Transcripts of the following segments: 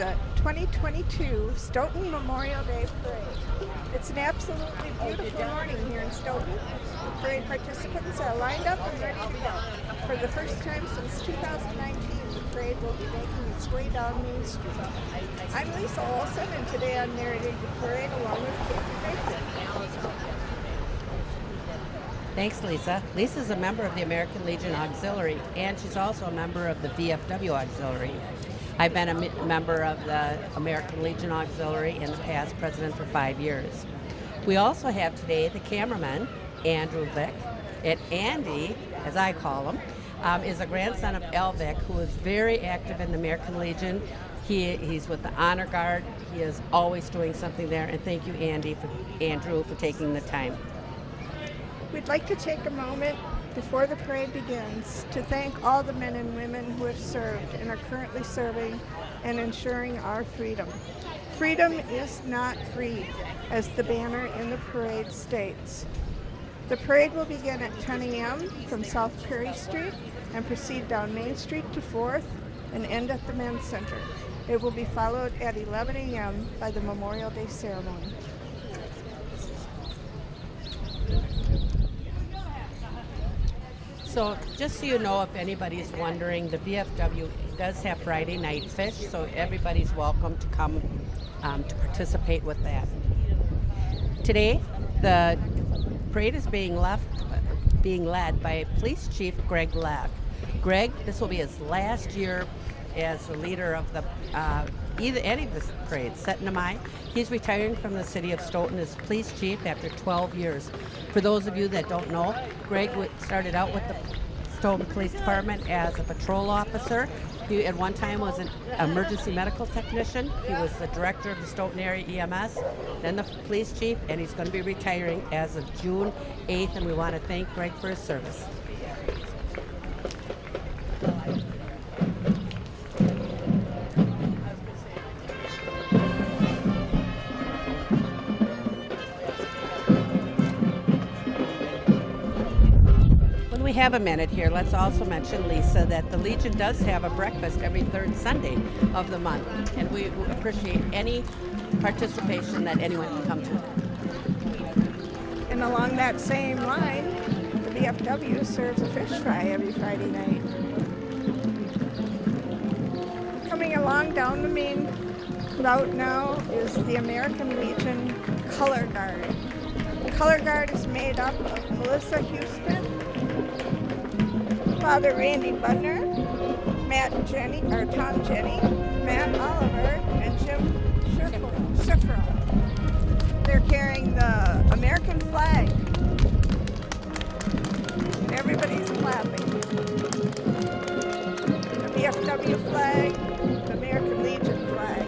the 2022 Stoughton Memorial Day Parade. It's an absolutely beautiful morning here in Stoughton. The parade participants are lined up and ready to go. For the first time since 2019, the parade will be making its way down Main Street. I'm Lisa Olson, and today I'm narrating the parade along with Kathy Baker. Thanks, Lisa. Lisa's a member of the American Legion Auxiliary, and she's also a member of the VFW Auxiliary. I've been a member of the American Legion Auxiliary and the past president for 5 years. We also have today the cameraman, Andrew Vick, and Andy, as I call him, is a grandson of Al Vick, who is very active in the American Legion. He's with the Honor Guard. He is always doing something there, and thank you, Andrew, for taking the time. We'd like to take a moment before the parade begins to thank all the men and women who have served and are currently serving and ensuring our freedom. Freedom is not free, as the banner in the parade states. The parade will begin at 10 a.m. from South Perry Street and proceed down Main Street to 4th and end at the Men's Center. It will be followed at 11 a.m. by the Memorial Day ceremony. So just so you know, if anybody's wondering, the VFW does have Friday night fish, so everybody's welcome to come to participate with that. Today, the parade is being led by Police Chief Greg Lack. Greg, this will be his last year as the leader of the any of the parades. Setting in mind, he's retiring from the city of Stoughton as police chief after 12 years. For those of you that don't know, Greg started out with the Stoughton Police Department as a patrol officer. He at one time was an emergency medical technician. He was the director of the Stoughton Air EMS, then the police chief, and he's going to be retiring as of June 8th, and we want to thank Greg for his service. We have a minute here. Let's also mention, Lisa, that the Legion does have a breakfast every third Sunday of the month, and we appreciate any participation that anyone can come to. And along that same line, the VFW serves a fish fry every Friday night. Coming along down the main route now is the American Legion Color Guard. The Color Guard is made up of Melissa Houston, Father Randy Budner, Tom Jenny, Matt Oliver, and Jim Schiffer. They're carrying the American flag, and everybody's clapping. The VFW flag, the American Legion flag.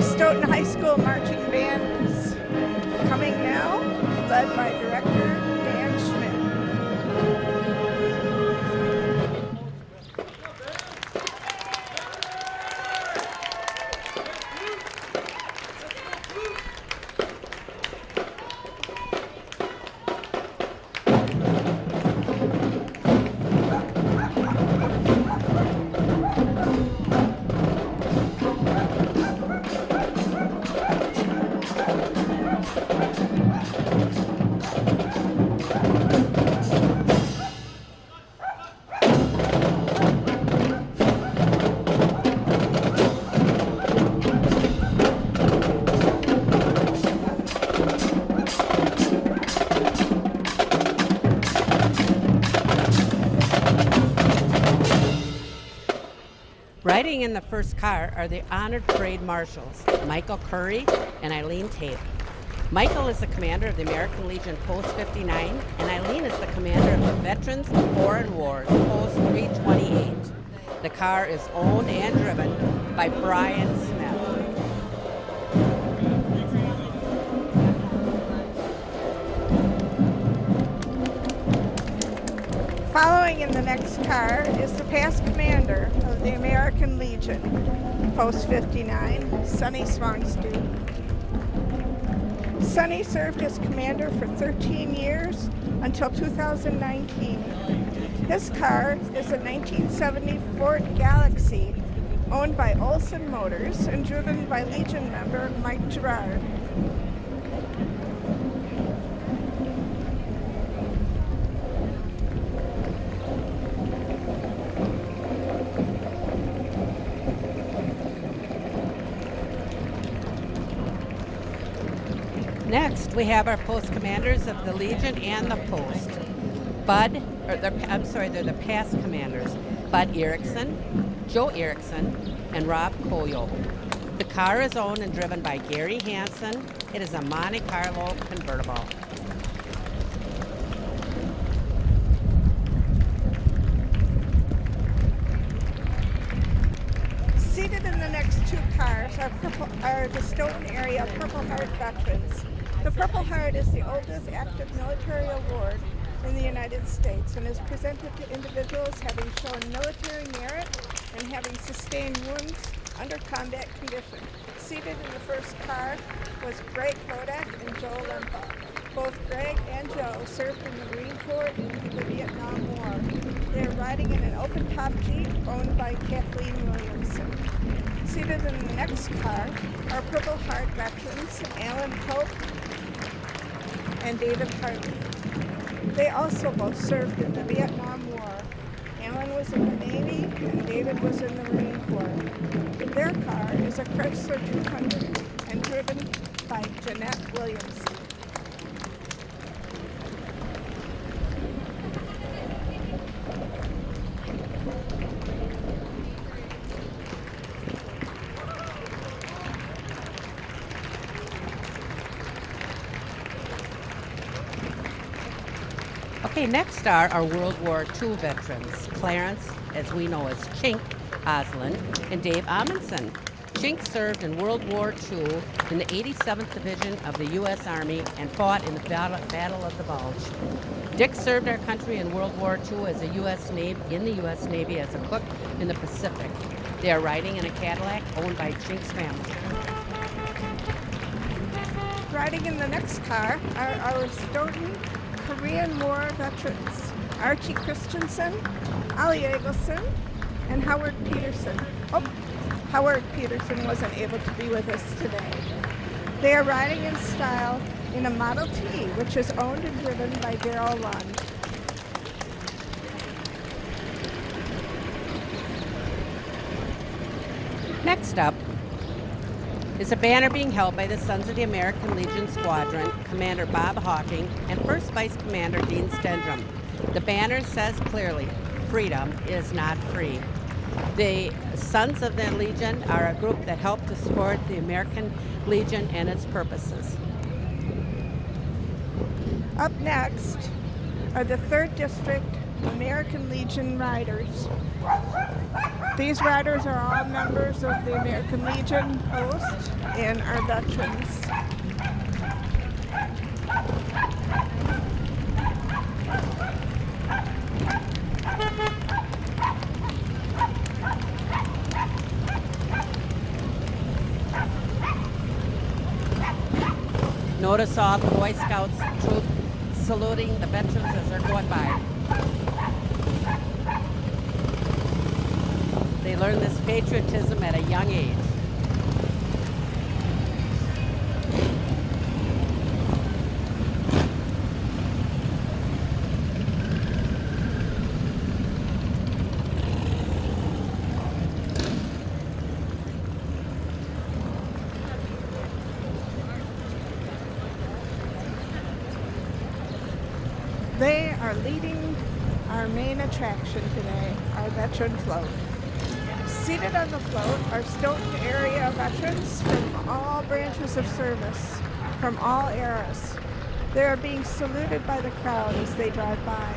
Stoughton High School marching band is coming now, led by director Dan Schmidt. Riding in the first car are the honored parade marshals, Michael Curry and Eileen Tate. Michael is the commander of the American Legion Post 59, and Eileen is the commander of the Veterans of Foreign Wars Post 328. The car is owned and driven by Brian Smith. Following in the next car is the past commander of the American Legion, Post 59, Sonny Swangstu. Sonny served as commander for 13 years until 2019. His car is a 1970 Ford Galaxy owned by Olson Motors and driven by Legion member Mike Gerard. Next, we have our post commanders of the Legion and the Post. They're the past commanders. Bud Erickson, Joe Erickson, and Rob Koyo. The car is owned and driven by Gary Hansen. It is a Monte Carlo convertible. Seated in the next two cars are the Stoughton area Purple Heart veterans. The Purple Heart is the oldest active military award in the United States and is presented to individuals having shown military merit and having sustained wounds under combat conditions. Seated in the first car was Greg Kodak and Joe Lempa. Both Greg and Joe served in the Marine Corps in the Vietnam War. They are riding in an open-top Jeep owned by Kathleen Williamson. Seated in the next car are Purple Heart veterans Alan Pope and David Hartley. They also both served in the Vietnam War. Alan was in the Navy and David was in the Marine Corps. Their car is a Chrysler 200 and driven by Jeanette Williamson. Okay, next are our World War II veterans, Clarence, as we know as Chink Oslin, and Dave Amundsen. Chink served in World War II in the 87th Division of the U.S. Army and fought in the Battle of the Bulge. Dick served our country in World War II as a in the U.S. Navy as a cook in the Pacific. They are riding in a Cadillac owned by Chink's family. Riding in the next car are our Stoughton Korean War veterans, Archie Christensen, Ali Eggleston, and Howard Peterson. Howard Peterson wasn't able to be with us today. They are riding in style in a Model T, which is owned and driven by Darrell Lund. Next up is a banner being held by the Sons of the American Legion Squadron, Commander Bob Hawking, and First Vice Commander Dean Stendrum. The banner says clearly, freedom is not free. The Sons of the Legion are a group that help to support the American Legion and its purposes. Up next are the 3rd District American Legion Riders. These riders are all members of the American Legion Post and are veterans. Notice all the Boy Scouts troop saluting the veterans as they're going by. They learn this patriotism at a young age. They are leading our main attraction today, our veteran float. Seated on the float are Stoughton area veterans from all branches of service, from all eras. They are being saluted by the crowd as they drive by.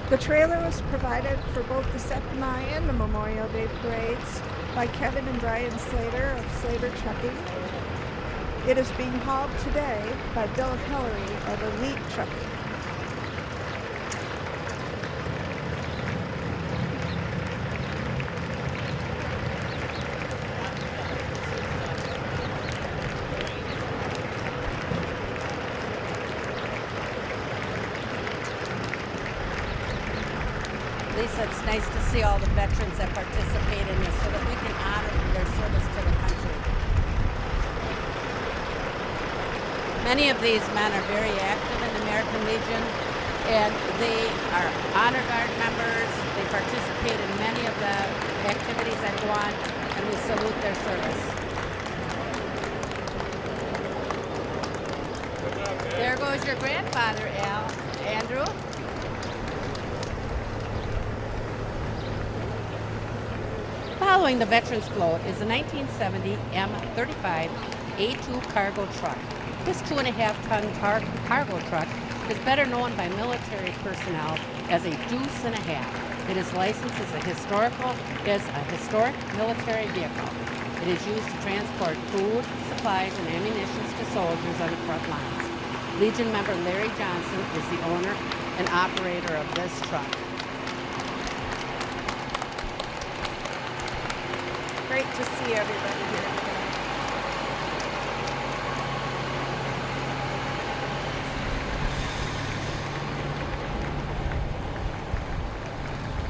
The trailer was provided for both the 2nd Mai and the Memorial Day parades by Kevin and Brian Slater of Slater Trucking. It is being hauled today by Bill Hillary of Elite Trucking. Lisa, it's nice to see all the veterans that participate in this so that we can honor their service to the country. Many of these men are very active in the American Legion, and they are honor guard members. They participate in many of the activities that go on, and we salute their service. There goes your grandfather, Andrew. Following the Veterans Float is the 1970 M35 A2 cargo truck. This 2.5-ton cargo truck is better known by military personnel as a deuce and a half. It is licensed as a historic military vehicle. It is used to transport food, supplies, and ammunition to soldiers on the front lines. Legion member Larry Johnson is the owner and operator of this truck. Great to see everybody here today.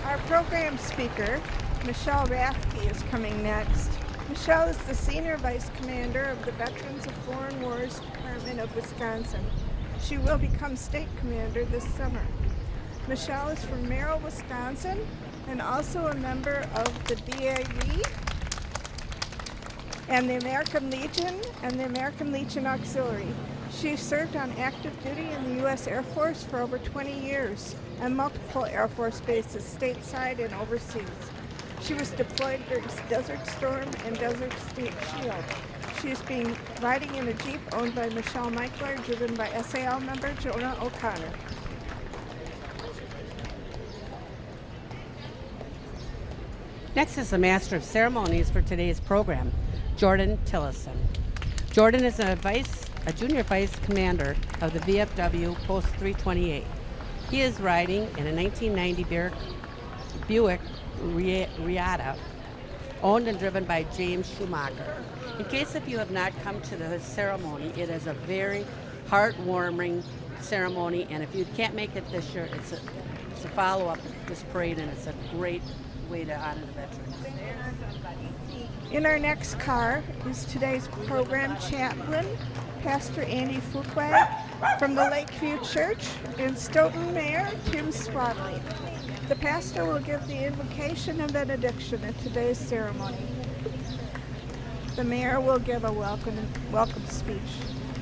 Our program speaker, Michelle Rathke, is coming next. Michelle is the Senior Vice Commander of the Veterans of Foreign Wars Department of Wisconsin. She will become State Commander this summer. Michelle is from Merrill, Wisconsin, and also a member of the WWII and the American Legion and the American Legion Auxiliary. She served on active duty in the U.S. Air Force for over 20 years and multiple Air Force bases stateside and overseas. She was deployed during Desert Storm and Desert Shield. She is riding in a Jeep owned by Michelle Michler, driven by SAL member Jonah O'Connor. Next is the Master of Ceremonies for today's program, Jordan Tillison. Jordan is a Junior Vice Commander of the VFW Post 328. He is riding in a 1990 Buick Riata, owned and driven by James Schumacher. In case if you have not come to the ceremony, it is a very heartwarming ceremony, and if you can't make it this year, it's a follow-up of this parade, and it's a great way to honor the veterans. In our next car is today's program chaplain, Pastor Andy Fuqua from the Lakeview Church, and Stoughton Mayor Tim Swadley. The pastor will give the invocation and benediction at today's ceremony. The mayor will give a welcome speech.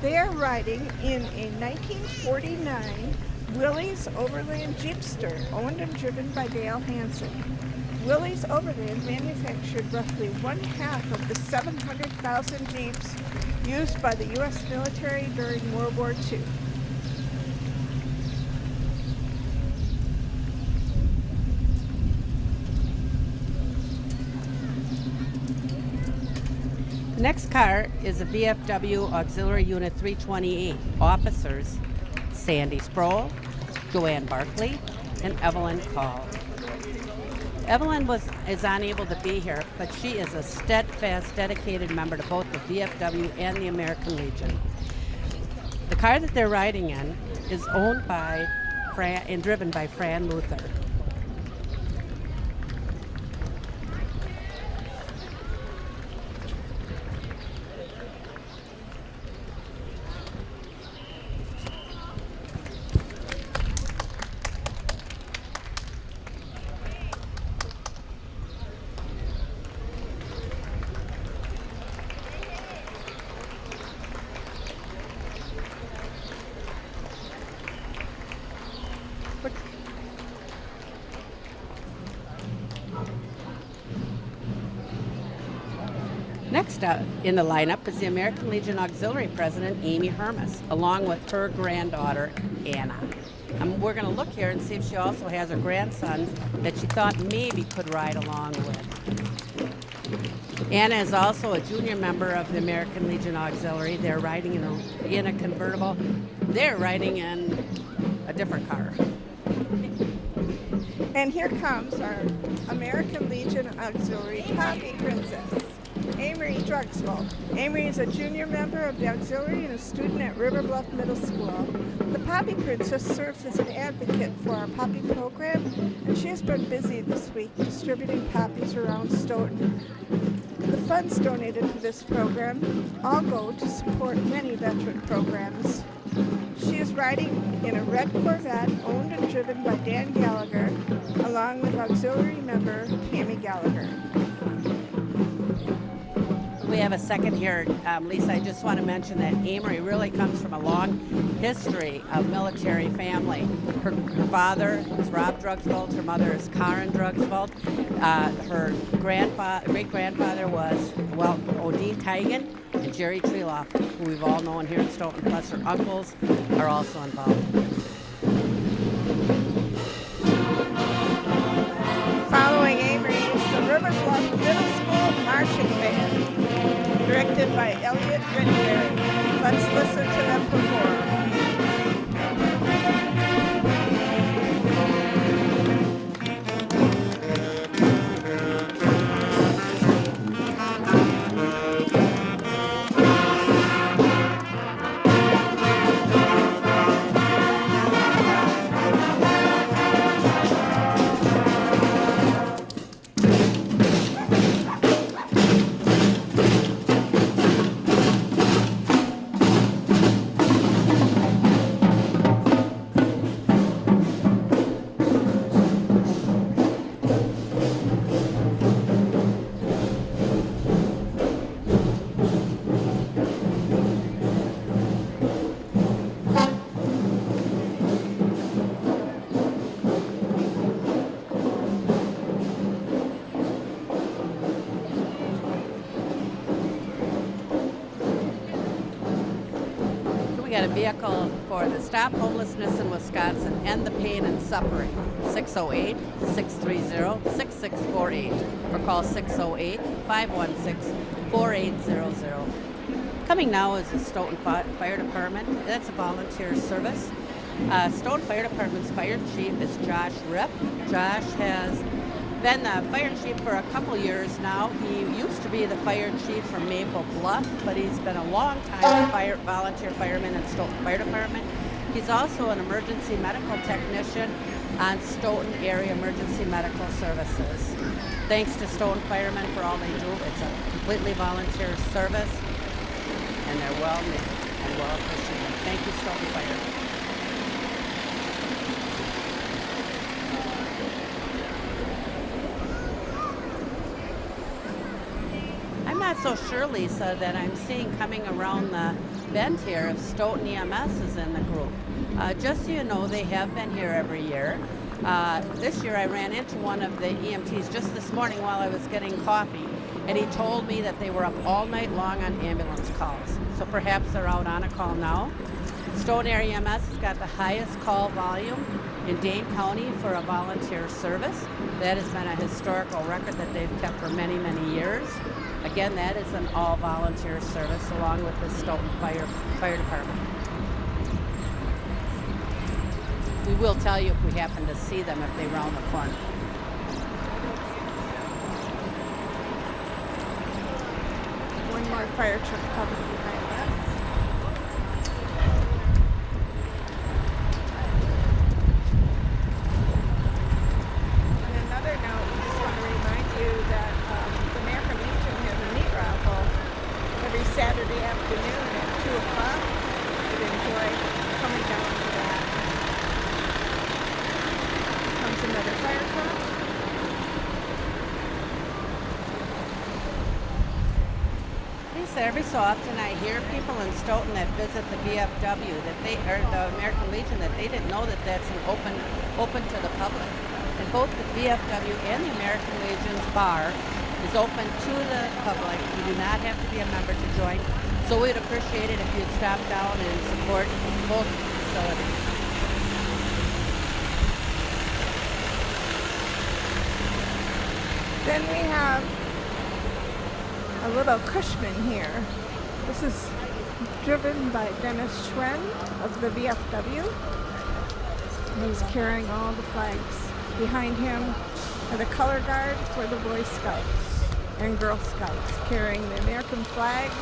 They are riding in a 1949 Willys Overland Jeepster, owned and driven by Dale Hansen. Willys Overland manufactured roughly 1/2 of the 700,000 Jeeps used by the U.S. military during World War II. The next car is a VFW Auxiliary Unit 328 officers, Sandy Sproul, Joanne Barkley, and Evelyn Call. Evelyn is unable to be here, but she is a steadfast, dedicated member to both the VFW and the American Legion. The car that they're riding in is owned by and driven by Fran Luther. Next up in the lineup is the American Legion Auxiliary President, Amy Hermes, along with her granddaughter, Anna. We're going to look here and see if she also has a grandson that she thought maybe could ride along with. Anna is also a junior member of the American Legion Auxiliary. They're riding in a convertible. They're riding in a different car. And here comes our American Legion Auxiliary Poppy Princess. Amory Drugsville. Amory is a junior member of the auxiliary and a student at River Bluff Middle School. The Poppy Princess serves as an advocate for our Poppy program, and she has been busy this week distributing poppies around Stoughton. The funds donated to this program all go to support many veteran programs. She is riding in a red Corvette owned and driven by Dan Gallagher, along with auxiliary member Tammy Gallagher. We have a second here. Lisa, I just want to mention that Amory really comes from a long history of military family. Her father is Rob Drugsville, her mother is Karen Drugsville. Her great-grandfather was, O.D. Tigan and Jerry Treeloff, who we've all known here in Stoughton, plus her uncles are also involved. Following Amory is the River Bluff Middle School Marching Band, directed by Elliot Rittenberry. Let's listen to them perform. Got a vehicle for the Stop Homelessness in Wisconsin, End the Pain and Suffering, 608-630-6648, or call 608-516-4800. Coming now is the Stoughton Fire Department. That's a volunteer service. Stoughton Fire Department's fire chief is Josh Ripp. Josh has been the fire chief for a couple years now. He used to be the fire chief from Maple Bluff, but he's been a long time volunteer fireman at Stoughton Fire Department. He's also an emergency medical technician on Stoughton Area Emergency Medical Services. Thanks to Stoughton firemen for all they do. It's a completely volunteer service, and they're well needed and well appreciated. Thank you, Stoughton Fire. I'm not so sure, Lisa, that I'm seeing coming around the bend here if Stoughton EMS is in the group. Just so you know, they have been here every year. This year I ran into one of the EMTs just this morning while I was getting coffee, and he told me that they were up all night long on ambulance calls. So perhaps they're out on a call now. Stoughton Air EMS has got the highest call volume in Dane County for a volunteer service. That has been a historical record that they've kept for many, many years. Again, that is an all-volunteer service along with the Stoughton Fire Department. We will tell you if we happen to see them if they round the corner. One more fire truck coming behind us. On another note, we just want to remind you that the American Legion has a meat raffle every Saturday afternoon at 2 o'clock. We'd enjoy coming down to that. Comes another fire truck. Lisa, every so often I hear people in Stoughton that visit the VFW, or the American Legion, that they didn't know that that's an open to the public. And both the VFW and the American Legion's bar is open to the public. You do not have to be a member to join. So we'd appreciate it if you'd stop down and support both facilities. Then we have a little Cushman here. This is driven by Dennis Schwen of the VFW. He's carrying all the flags. Behind him are the color guard for the Boy Scouts. and Girl Scouts carrying the American flags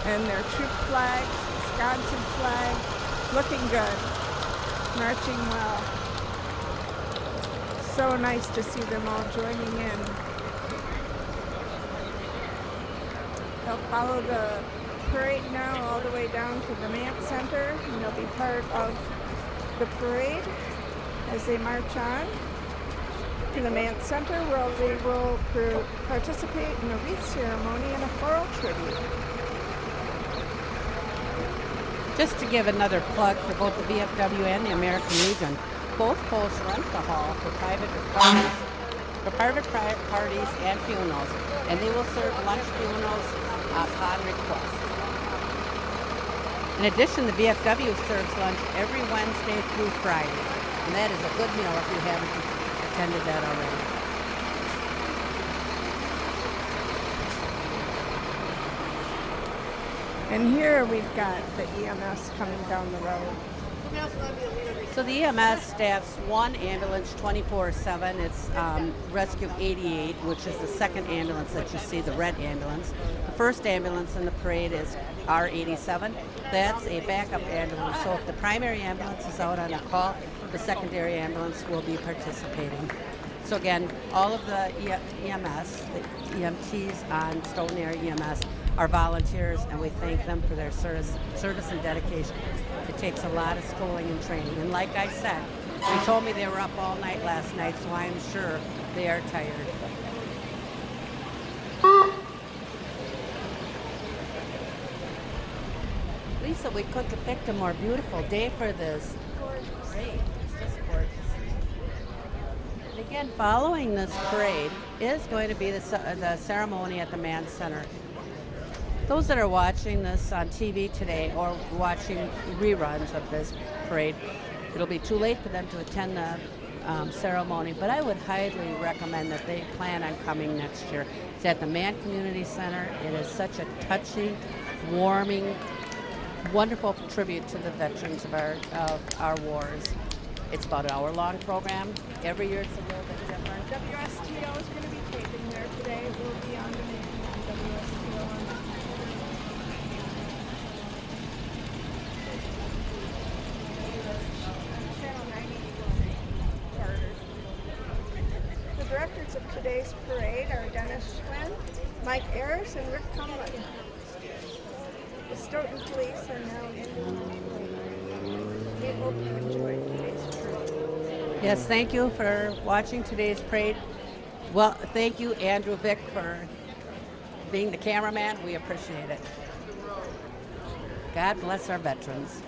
and their troop flags, Wisconsin flag, looking good, marching well. So nice to see them all joining in. They'll follow the parade now all the way down to the Mant Center, and they'll be part of the parade as they march on to the Mant Center, where they will participate in a wreath ceremony and a floral tribute. Just to give another plug for both the VFW and the American Legion, both posts rent the hall for private parties and funerals, and they will serve lunch funerals upon request. In addition, the VFW serves lunch every Wednesday through Friday, and that is a good meal if you haven't attended that already. And here we've got the EMS coming down the road. So the EMS staffs one ambulance 24/7. It's Rescue 88, which is the second ambulance that you see, the red ambulance. The first ambulance in the parade is R87. That's a backup ambulance. So if the primary ambulance is out on a call, the secondary ambulance will be participating. So again, all of the EMS, the EMTs on Stoughton Area EMS are volunteers, and we thank them for their service and dedication. It takes a lot of schooling and training. And like I said, they told me they were up all night last night, so I'm sure they are tired. Lisa, we couldn't have picked a more beautiful day for this parade. It's just gorgeous. And again, following this parade is going to be the ceremony at the Mann Center. Those that are watching this on TV today or watching reruns of this parade, it'll be too late for them to attend the ceremony, but I would highly recommend that they plan on coming next year. It's at the Mann Community Center. It is such a touching, warming, wonderful tribute to the veterans of our wars. It's about an hour-long program. Every year it's a little bit different. WSTO is going to be taping there today. We'll be on demand on WSTO. Channel 94 charter. The directors of today's parade are Dennis Schwinn, Mike Ayers, and Rick Cumlin. The Stoughton police are now in the parade. We hope you enjoyed today's parade. Yes, thank you for watching today's parade. Well, thank you, Andrew Vick, for being the cameraman. We appreciate it. God bless our veterans.